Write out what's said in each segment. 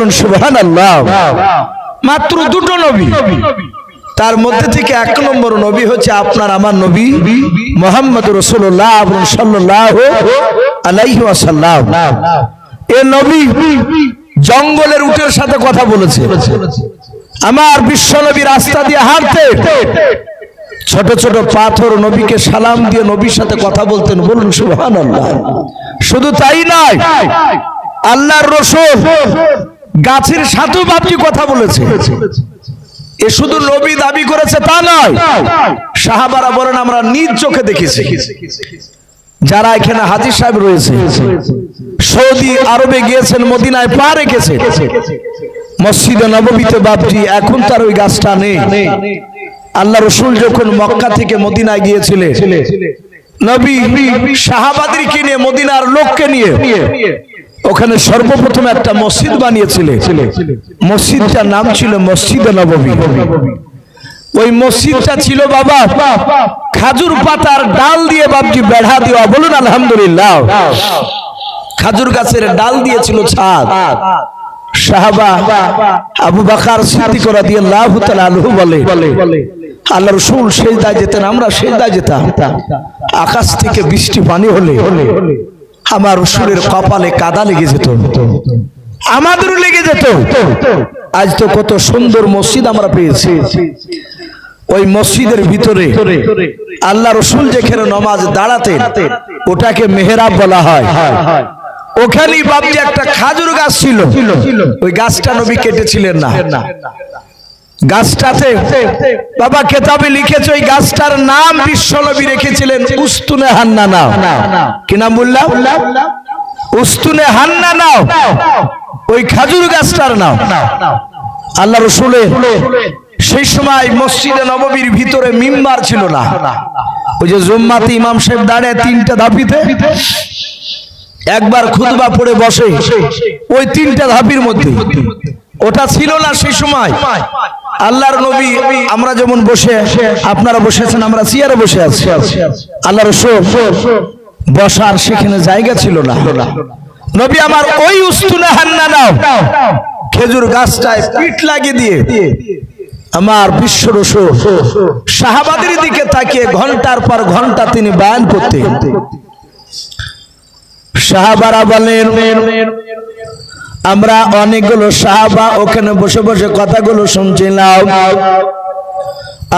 বলুন সুবহানাল্লাহ। মাত্র দুটো নবী, তার মধ্যে থেকে এক নম্বর নবী হচ্ছে আপনার আমার নবী মুহাম্মদ রাসূলুল্লাহ সাল্লাল্লাহু আলাইহি ওয়াসাল্লাম। এই নবী জঙ্গলের উটের সাথে কথা বলেছে। আমার বিশ্ব নবী রাস্তা দিয়ে হাঁটতে ছোট ছোট পাথর নবীকে সালাম দিয়ে নবীর সাথে কথা বলতেন, বলুন সুবহানাল্লাহ। শুধু তাই নয়, আল্লাহর রাসূল গাছের সাথেও বাপজি কথা বলেছে। এ শুধু নবী দাবি করেছে তা নয়, সাহাবারা বলেন আমরা নিজ চোখে দেখেছি। যারা এখানে হাজী সাহেব রয়েছে, সৌদি আরবে গিয়েছেন, মদিনায় পা রেখেছে, মসজিদে নববীতে বাপজি এখন তার ওই গাছটা নেই। আল্লাহ রাসূল যখন মক্কা থেকে মদিনায় গিয়েছিলেন, নবী সাহাবাদেরকে নিয়ে, মদিনার লোককে নিয়ে ওখানে সর্বপ্রথম একটা মসজিদ বানিয়েছিলেন। মসজিদটার নাম ছিল মসজিদে নববী। ওই মসজিদটা ছিল বাবা খাজুর পাতার ডাল দিয়ে বাপজি বেড়া দেওয়া, বলুন আলহামদুলিল্লাহ। খাজুর গাছের ডাল দিয়েছিল ছাদ। সাহাবা আবু বকর সিদ্দিক রাদিয়াল্লাহু তাআলা আনহু বলে আল্লাহ রাসূল সিজদায় যেতেন, আমরা সিজদায় যেতাম। আকাশ থেকে বৃষ্টি পানি হলে আমার রাসূলের কপালে কাদা লেগে যেত, আমাদেরও লেগে যেত। আজ তো কত সুন্দর মসজিদ আমরা পেয়েছি। ওই মসজিদের ভিতরে আল্লাহ রাসূল যেখানে নামাজ দাঁড়াতেন ওটাকে মেহরাব বলা হয়। ওখানেই বাপজি একটা খাজুর গাছ ছিল, ওই গাছটা নবী কেটেছিলেন না। গাছটাতে বাবা কেতাবে লিখেছে ওই গাছটার নাম বিশ্ব নবী রেখেছিলেন উস্তুনে হান্নানা। কি নাম বললাম? উস্তুনে হান্নানা, ওই খাজুর গাছটার নাম। আল্লাহ রাসূলের সেই সময় মসজিদে নববীর ভিতরে মিম্বার ছিল না। ওই যে জুম্মাতে ইমাম সাহেব দাঁড়ায় তিনটা ধাপিতে একবার খুতবা পড়ে বসে, ওই তিনটা ধাপির মধ্যে ওটা ছিল না সেই সময়। আল্লাহর নবী আমরা যেমন বসে, আপনারা বসেছেন, আমরা চেয়ারে বসে আছি। আল্লাহর রাসূল বসার সেখানে জায়গা ছিল না। নবী আমার ওই উস্তুনে হান্নানা খেজুর গাছটায় পিঠ লাগিয়ে দিয়ে আমার বিশ্ব রাসূল সাহাবাদের দিকে তাকিয়ে ঘন্টার পর ঘন্টা তিনি বয়ান করতেন। সাহাবারা বলেন আমরা অনেকগুলো সাহাবা ওখানে বসে বসে কথাগুলো শুনছিলাম।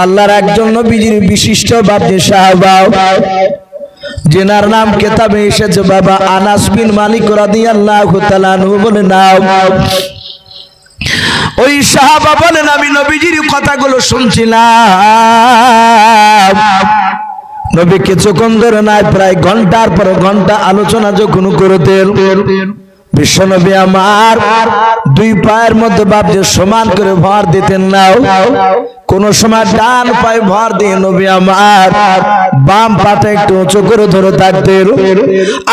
আল্লাহর একজন নবীজির বিশিষ্ট বাপজি সাহাবা, যেনার নাম কিতাবে এসেছে বাবা আনাস বিন মালিক রাদিয়াল্লাহু তাআলা আনহু বলে নাও। ওই সাহাবা বলেন আমি নবীজির কথাগুলো শুনছিলাম। নবী কিছুক্ষণ ধরে নাই, প্রায় ঘন্টার পর ঘন্টা আলোচনা যখন করতেন, বিশ্বনবী আমার দুই পায়ের মধ্যে বাপজি সমান করে ভর দিতেন না। কোন সময় ডান পায়ে ভর দিয়ে নবী আমার বাম পাটা একটু উঁচু করে ধরে থাকতেন,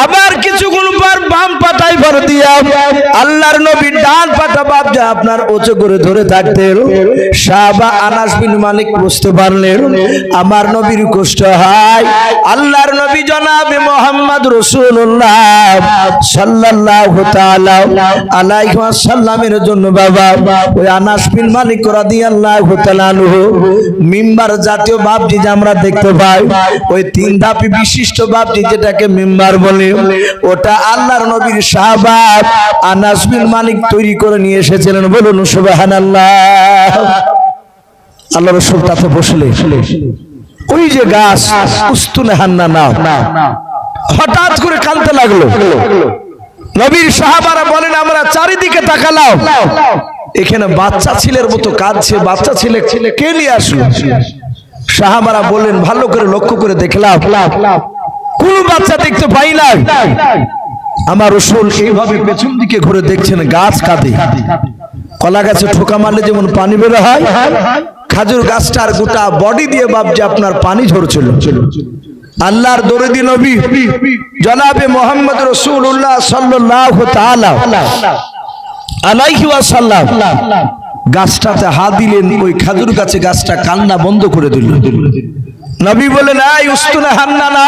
আবার কিছুক্ষণ পর বাম পাটায় ভর দিয়া আল্লাহর নবী ডান পাটা বাপজি আপনার উঁচু করে ধরে থাকতেন। সাহাবা আনাস বিন মালিক বুঝতে পারলেন আমার নবীর কষ্ট হয়। আল্লাহর নবী জনাবে মুহাম্মদ রাসূলুল্লাহ সাল্লাল্লাহু তাআলা আলাইহি ওয়াসাল্লামের জন্য বাবা ওই আনাস বিন মালিক রাদিয়াল্লাহু তাআলা মিম্বার জাতীয় বাপজি যে আমরা দেখতে পাই, ওই তিন ধাপি বিশিষ্ট বাপজি যেটাকে মিম্বার বলে, ওটা আল্লাহর নবীর সাহাবা আনাস বিন মালিক তৈরি করে নিয়ে এসেছিলেন, বলুন সুবহানাল্লাহ। আল্লাহ রাসূল তাতে বসলে ওই যে গাছ উস্তুনে হান্নানা হঠাৎ করে কাঁদতে লাগলো। নবীর সাহাবারা বলেন আমরা চারিদিকে তাকালাম, এখানে বাচ্চা ছেলের মতো কাঁদছে। বাচ্চা ছেলে কে নিয়ে আসলো? সাহাবারা বললেন ভালো করে লক্ষ্য করে দেখলাম কোন বাচ্চা দেখতে পাই না। আমার রাসূল এইভাবে পেছন দিকে ঘুরে দেখছেন, গাছ কাঁদে। কলা গাছে ঠোকা মারলে যেমন পানি বের হয়, খাজুর গাছটার গোটা বডি দিয়ে বাপজি আপনার পানি ঝরছিল। আল্লাহর দরদি নবী জনাবে মুহাম্মদ রাসূলুল্লাহ সাল্লাল্লাহু তাআলা আলাইহি ওয়াসাল্লাম গাছটাতে হাত দিলেন, ওই খাজুর গাছে গাছটা কান্না বন্ধ করে দিল। নবী বলেন এই উস্তুনে হান্নানা,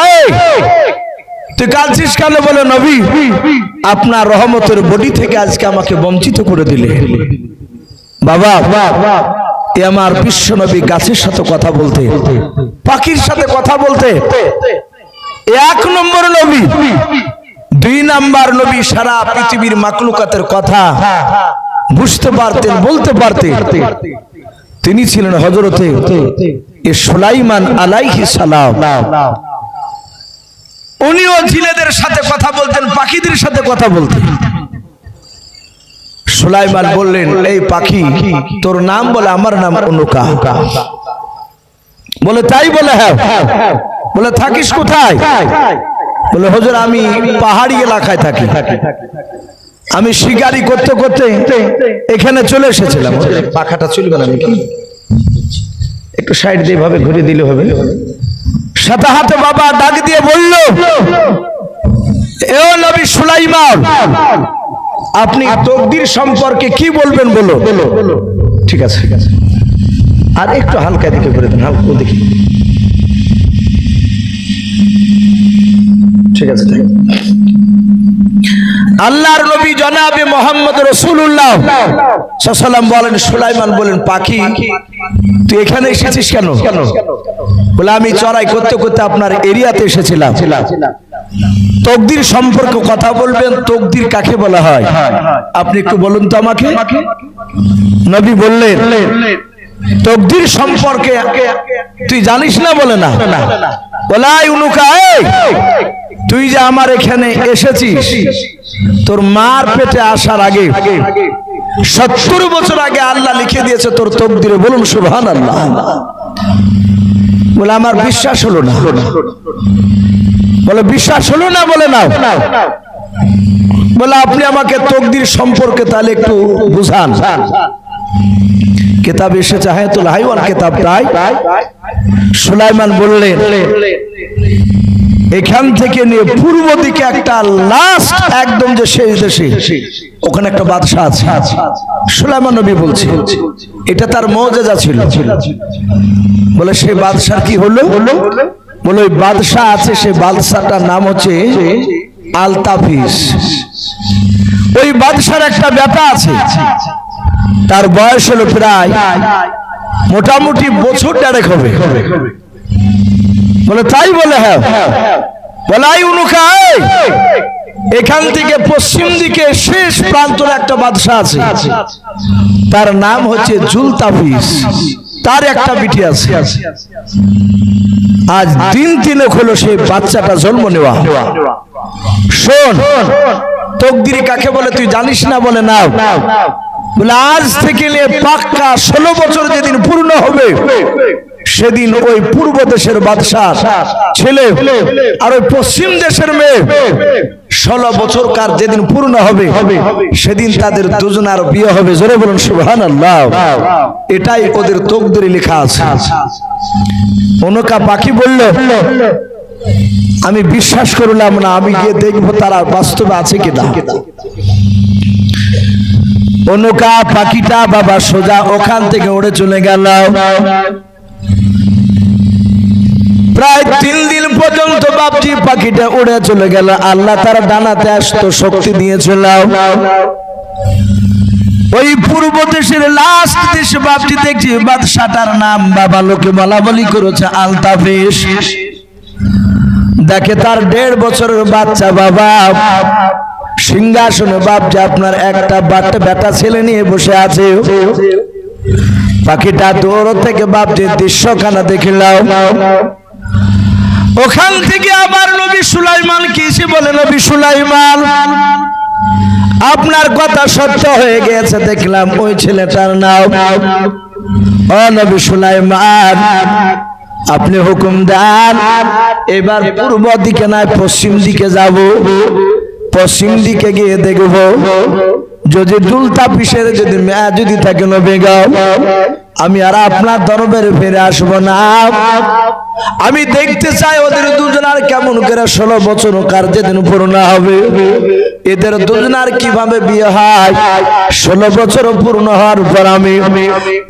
তুই কাঁদছিস কেন? বলে নবী, আপনার রহমতের বডি থেকে আজকে আমাকে বঞ্চিত করে দিলে। বাবা, এ আমার বিশ্ব নবী গাছের সাথে কথা বলতে, পাখির সাথে কথা বলতে, এক নম্বর নবী। দুই নাম্বার নবী সারা পৃথিবীর মাকলুকাতের কথা বুঝতে পারতেন, বলতে পারতেন। তিনি ছিলেন হযরতে সুলাইমান আলাইহিস সালাম। উনিও জিনেদের সাথে কথা বলতেন, পাখিদের সাথে কথা বলতেন। সুলাইমান বললেন, এই পাখি তোর নাম? বলে আমার নাম অনুকা। বলে তাই? বলে হ্যাঁ। বলে থাকিস কোথায়? বলে হুজুর আমি পাহাড়ি এলাকায় থাকি, আমি শিকারি করতে করতে এখানে চলে এসেছিলাম। পাখাটা চলবে না নাকি? একটু সাইড দিয়ে ভাবে ঘুরে দিলে হবে। সাথে হাতে বাবা ডাক দিয়ে বলল, এ নবী সুলাইমান, আপনি তকদির সম্পর্কে কি বলবেন? বলো। ঠিক আছে, আর একটু হালকা দিকে করে দেন, হালকা দেখি। ঠিক আছে। আল্লাহর নবী জনাবে মুহাম্মদ রাসূলুল্লাহ সাল্লাল্লাহু আলাইহি ওয়াসাল্লাম বলেন, সুলাইমান বলেন, পাখি তুই এখানে এসেছিস কেন? বলে আমি চড়াই করতে করতে আপনার এরিয়াতে এসেছিলাম। তকদির সম্পর্কে কথা বলবেন, তকদির কাকে বলা হয় আপনি একটু বলুন তো আমাকে। নবী বললেন, তকদির সম্পর্কে তুই জানিস না? বলে না। বলে আই উনুকা, তুই যে আমার এখানে এসেছিস, তোর মার পেটে আসার আগে 70 বছর আগে আল্লাহ লিখে দিয়েছে তোর তকদিরে। বলুন সুবহানাল্লাহ। বলে আমার বিশ্বাস হলো না। বলে বিশ্বাস হলো না? বলে না। বলে আপনি আমাকে তকদির সম্পর্কে তাহলে একটু বুঝান। কিতাব এসেছে হায়াতুল হাইওয়ান কিতাবটাই। সুলাইমান বললেন, এখান থেকে নিয়ে পূর্ব দিকে একটা লাস্ট একদম যে শেষ দেশে, ওখানে একটা বাদশা আছে। সুলাইমান নবী বলছে এটা তার মুজিজা ছিল। বলে সেই বাদশার কি হলো? বলে ওই বাদশা আছে, সেই বাদশাটার নাম হচ্ছে আলতাফিস। ওই বাদশার একটা বেটা আছে, তার বয়স হলো প্রায় মোটামুটি বছর 1.5 হবে। বলে তাই? বলে হ্যাঁ। বলে আই উনুকা, এখান থেকে পশ্চিম দিকে শেষ প্রান্তরে একটা বাদশা আছে, তার নাম হচ্ছে জুলতাফিস। তার একটা বিটি আছে। আজ দিন 3 হলো সেই বাচ্চাটা জন্ম নেওয়া। শোন, তকদির কাকে বলে তুই জানিস না? বলে না। বলে আজ থেকে নিয়ে পাক্কা 16 বছর যেদিন পূর্ণ হবে, সেদিন ওই পূর্ব দেশের বাদশা ছেলে আর ওই পশ্চিম দেশের মেয়ে 16 বছর কার যেদিন পূর্ণ হবে, সেদিন তাদের দুজনার বিয়ে হবে। জোরে বলুন সুবহানাল্লাহ। এটাই ওদের তকদিরে লেখা আছে। অনুকা পাখি বলল, আমি বিশ্বাস করলাম না, আমি গিয়ে দেখবো তারা বাস্তবে আছে কিনা। অনুকা পাখিটা বাবা সোজা ওখান থেকে উড়ে চলে গেল। প্রায় 3 দিন পর্যন্ত বাপজি পাখিটা উড়ে চলে গেল। আল্লাহ তার ডানাতে আসতো শক্তি দিয়েছিল। ওই পূর্ব দেশের লাস্ট দেশ বাপজি দেখছি বাদশাটার নাম বাবা লোকে বলা বলি করেছে আলতাফিস। দেখে তার 1.5 বছরের বাচ্চা বাবা সিংহাসনে বাপজি আপনার একটা বেটা ছেলে নিয়ে বসে আছে। পাখিটা দূর থেকে বাপজি দৃশ্যখানা দেখিলাম। ওখান থেকে আবার নবী সুলাইমান কিসে বলে, নবী সুলাইমান আপনার কথা সত্য হয়ে গেছে, দেখলাম ওই ছেলেটার নাম। ও নবী সুলাইমান, আপনি হুকুম দেন, এবার পূর্ব দিকে নয় পশ্চিম দিকে যাব। পশ্চিম দিকে গিয়ে দেখব যদি জুলতাফিসের যদি মেয়ে যদি থাকে নবী গো, আমি আর আপনার দরবারে ফিরে আসবো না। আমি দেখতে চাই ওদের দুজনার কেমন করে 16 বছর কার যেদিন পূর্ণ হবে, এদের দুজনার কিভাবে বিয়ে হয়। 16 বছর পূর্ণ হওয়ার পর আমি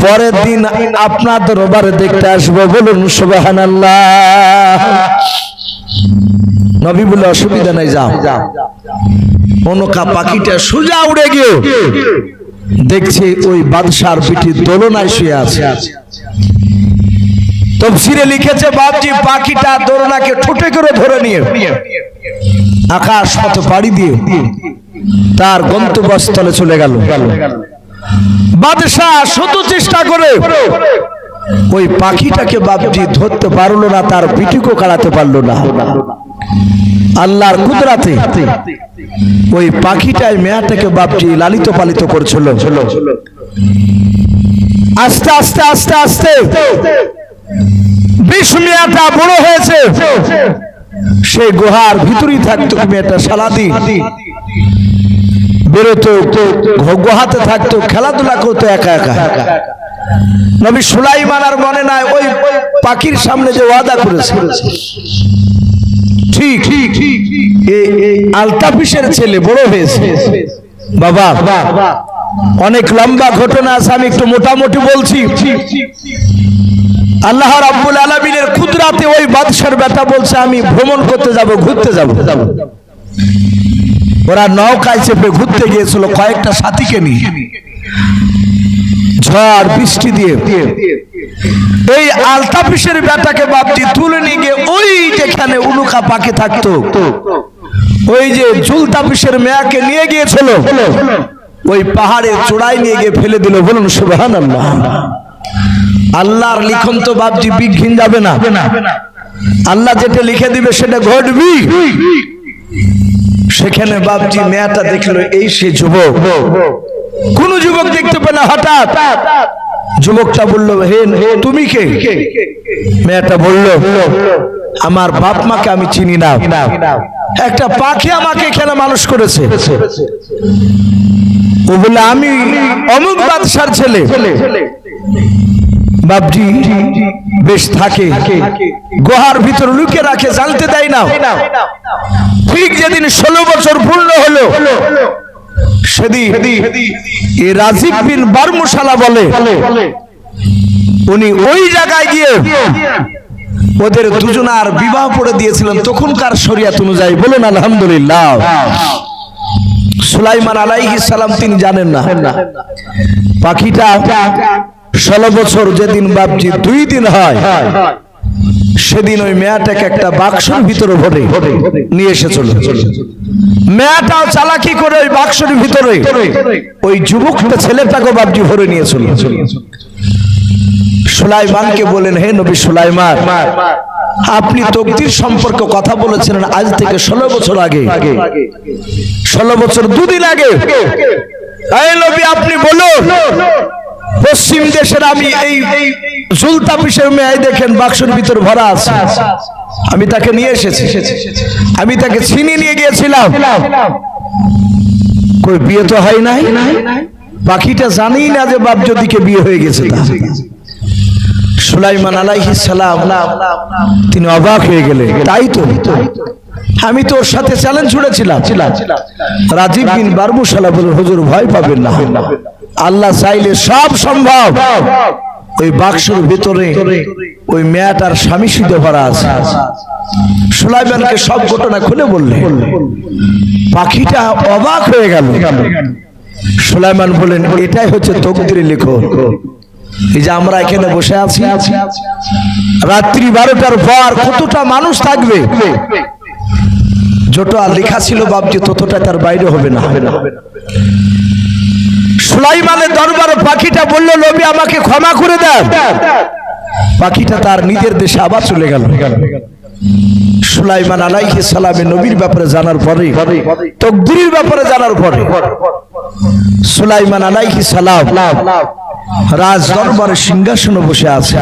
পরের দিন আপনার দরবারে দেখতে আসবো। বলুন সুবহানাল্লাহ। নবী বলে অসুবিধা নাই, যাও। অনুকা পাখিটা সোজা উড়ে গিয়ে দেখছে ওই বাদশার পিঠে দোলনায় শুয়ে আছে। তফসিরে লিখেছে বাপজি পাখিটা দোলনাকে ঠোঁটে করে ধরে নিয়ে আকাশ পথে পাড়ি দিয়ে তার গন্তব্যস্থলে চলে গেল। বাদশাহ শত চেষ্টা করে ওই পাখিটাকে বাপজি ধরতে পারলো না, তার পিঠুকো কাড়াতে পারলো না। আল্লাহর কুদরাতে ওই পাখিটাই মেয়াটাকে বাপজি লালিত পালিত করছিল। আস্তে আস্তে আস্তে আস্তে বেশ মেয়াটা বড় হয়েছে। সেই গুহার ভিতরেই থাকতো মেয়েটা, সারাদিন বেরোতো, গুহাতে থাকতো, খেলাধুলা করতো একা একা। নবী সুলাইমান আর মনে নাই ওই পাখির সামনে যে ওয়াদা করেছে, ঠিক আলতাফিসের ছেলে বড় হয়েছে। বাবা অনেক লম্বা ঘটনা আছে, আমি একটু মোটামুটি বলছি। আল্লাহ রাব্বুল আলামিনের কুদরাতে ওই বাদশার বেটা বলছে আমি ভ্রমণ করতে যাব, ঘুরতে যাব। ওরা নৌকায় চেপে ঘুরতে গিয়েছিল কয়েকটা সাথীকে নিয়ে। ঝড় বৃষ্টি দিয়ে এই আলতাফিসের বেটাকে বাপজি তুলে নিয়ে গিয়ে ওই যেখানে উলুকা পাখি থাকতো, ওই যে জুলতাফিসের মেয়াকে নিয়ে গিয়েছিল, ওই পাহাড়ের চূড়ায় নিয়ে গিয়ে ফেলে দিল। বলুন সুবহানাল্লাহ। আল্লাহর লিখন তো বাপজি বিঘ্ন যাবে না, আল্লাহ যেটা লিখে দিবে সেটা ঘটবে। সেখানে বাপজি মেয়াটা দেখলো এই সে যুবক। কোন যুবক দেখতে পেল, হঠাৎ যুবকটা বলল হে তুমি কে? মেয়েটা বলল আমার বাপ মাকে আমি চিনি না, একটা পাখি আমাকে এখানে মানুষ করেছে। ও বলে আমি অমুক বাদশার ছেলে। বাপজি বেশ থাকে, গুহার ভিতর লুকে রাখে, জানতে দেয় না। ঠিক যেদিন 16 বছর পূর্ণ হলো সেদিন এই রাজিক বিন বারমুশালা বলে উনি ওই জায়গায় গিয়ে ওদের দুজনার বিবাহ পড়ে দিয়েছিলেন তখনকার শরিয়াত অনুযায়ী। বলেন আলহামদুলিল্লাহ। সুলাইমান আলাইহিস সালাম তিনি জানেন না, পাখিটা 16 বছর যেদিন বাপজি 2 দিন হয় সেদিন ওই মেয়াটাকে একটা বাক্সের ভিতরে ভরে নিয়ে এসেছিল। মেয়াটাও চালাকি করে ওই বাক্সের ভিতরে ওই যুবকটা ছেলেটাকে বাপজি ভরে নিয়েছিল। সুলাইমানকে বলেন হে নবী সুলাইমান, আপনি তকদির সম্পর্কে কথা বলেছিলেন আজ থেকে 16 বছর আগে, 16 বছর 2 দিন আগে। এই নবী আপনি বলুন পশ্চিম দেশের আমি এই জুলতাফিসের মেয়ে দেখেন বাক্সের ভিতর ভরা আছে, আমি তাকে নিয়ে এসেছি, আমি তাকে ছিনিয়ে নিয়ে গিয়েছিলাম। কই বিয়ে তো হয় নাই, পাখিটা জানেই না যে বাপ যদিকে বিয়ে হয়ে গেছে। সুলাইমান আলাইহিস সালাম তিনি অবাক হয়ে গেলেন, তাই তো আমি তো ওর সাথে চ্যালেঞ্জ ছুড়েছিলাম। রাজিব বিন বারমুশালা বলে হুজুর ভয় পাবেন না, আল্লাহ চাইলে সব সম্ভব। ওই বাক্সের ভিতরে ওই মেয়েটার স্বামী সিদ্ধ ভরা আছে। সুলাইমানকে সব ঘটনা খুলে বললেন। পাখিটা অবাক হয়ে গেল। সুলাইমান বলেন এটাই হচ্ছে তকদিরে লেখো। এই যে আমরা এখানে বসে আছি, রাত্রি 12টার পর কতটা মানুষ থাকবে, যত লেখা ছিল বাপজি ততটা তার বাইরে হবে না। সুলাইমানের দরবারে পাখিটা বলল নবী আমাকে ক্ষমা করে দেন। পাখিটা তার নিজের দেশে আবার চলে গেল। সুলাইমান আলাইহিস সালামের নবীর ব্যাপারে জানার পরে, তকদীরের ব্যাপারে জানার পরে সুলাইমান আলাইহিস সালাম রাজ দরবারে সিংহাসনে বসে আছে।